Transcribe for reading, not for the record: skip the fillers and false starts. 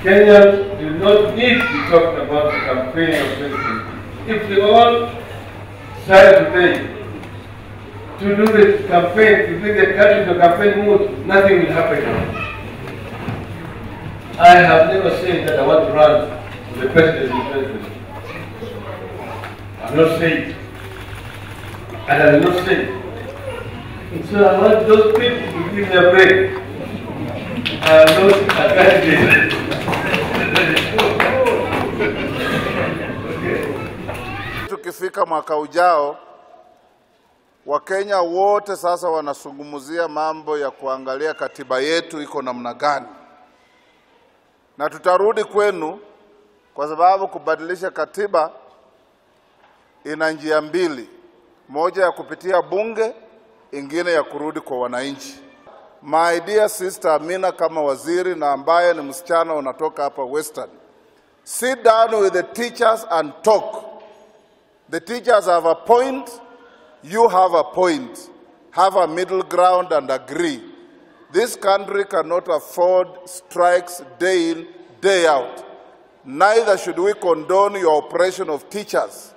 Kenyans do not need to talk about the campaign of president. If we all decide today to do the campaign, to bring the country to campaign mood, nothing will happen. I have never said that I want to run for the presidency. I'm not saying. And I will not say. So I want those people to give me a break. I am not a candidate. Tukifika mwaka ujao, Wakenya wote sasa wanazungumzia mambo ya kuangalia katiba yetu iko namna gani. Na tutarudi kwenu kwa sababu kubadilisha katiba ina njia mbili. Moja ya kupitia bunge, ingine ya kurudi kwa wananchi. My dear sister Amina kama waziri na ambaye ni msichana unatoka hapa Western, sit down with the teachers and talk. The teachers have a point, you have a point. Have a middle ground and agree. This country cannot afford strikes day in, day out. Neither should we condone your oppression of teachers.